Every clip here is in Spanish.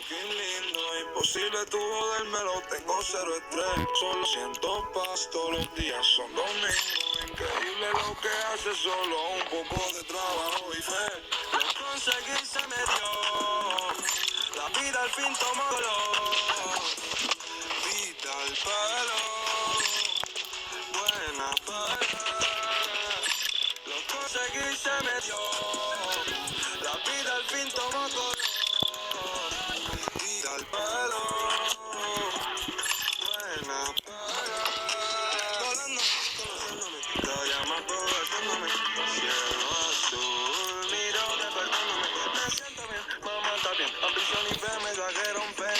fucking lindo. Imposible tú jodérmelo, tengo cero estrés. Solo siento paz, todos los días son domingos. Increíble lo que hace, solo un poco de trabajo y fe. Lo conseguí, se me dio. La vida al fin tomó color. Vida al palo. Buena para. Lo conseguí, se me dio. La vida al fin tomó color. Vida al palo. Buena para. Volando, conociéndome. La llama haciéndome. Cielo azul, miro despertándome. Me siento bien, mamá está bien. Ambición y fe me trajeron fe.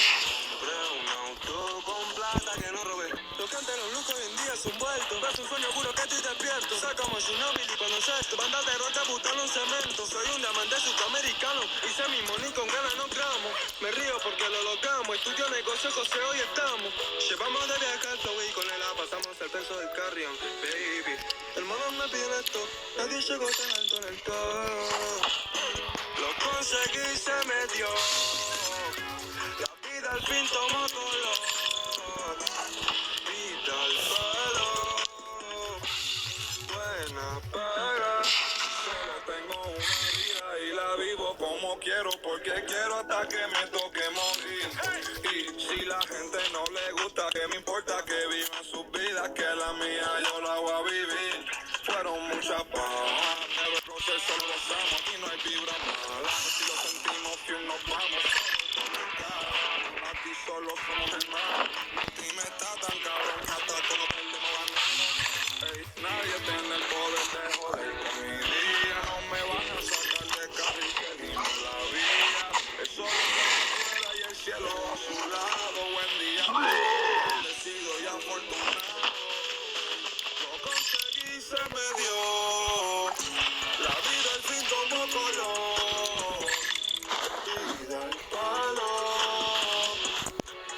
Compré un auto con plata que no robé. Lo que antes los lujos hoy en día es un vuelto. Ves un sueño puro que estoy despierto. Soy como Ginóbili con los esto. Bandas de roca buscando un cemento. Soy un diamante sudamericano. Hice mi money con ganas, no gramo. Me río porque lo logramos. Estudio negocio, José, hoy estamos. Llevamos de viaje al flow y con el A pasamos el peso del carrion. Baby, hermanos me piden esto. Nadie llegó tan alto en el top. Lo conseguí, se me dio. La vida al fin tomó color. Vida al palo. Buena paga. Solo tengo una vida y la vivo como quiero, porque quiero hasta que me toque morir. Y si la gente no le gusta, que me importa que vivan sus vidas, que la mía yo la voy a vivir. Fueron muchas pajas, pero el proceso lo gozamos, aquí no hay vibra mala. Si lo sentimos que nos vamos, aquí solo somos hermanos. Mi me está tan cabrón que hasta que nos perdemos ganamos. Ey, nadie tiene el poder de joder con mi día. No me van a sacar de carril que ni me la vía. Eso es lo que quiera y el cielo a su lado. Buen día, bendecido y afortunado. Lo conseguí, se me dio. La vida al fin tomó color. Vida al palo.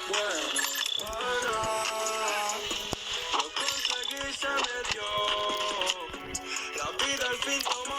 Bueno, para. Lo conseguí, se me dio. La vida al fin tomó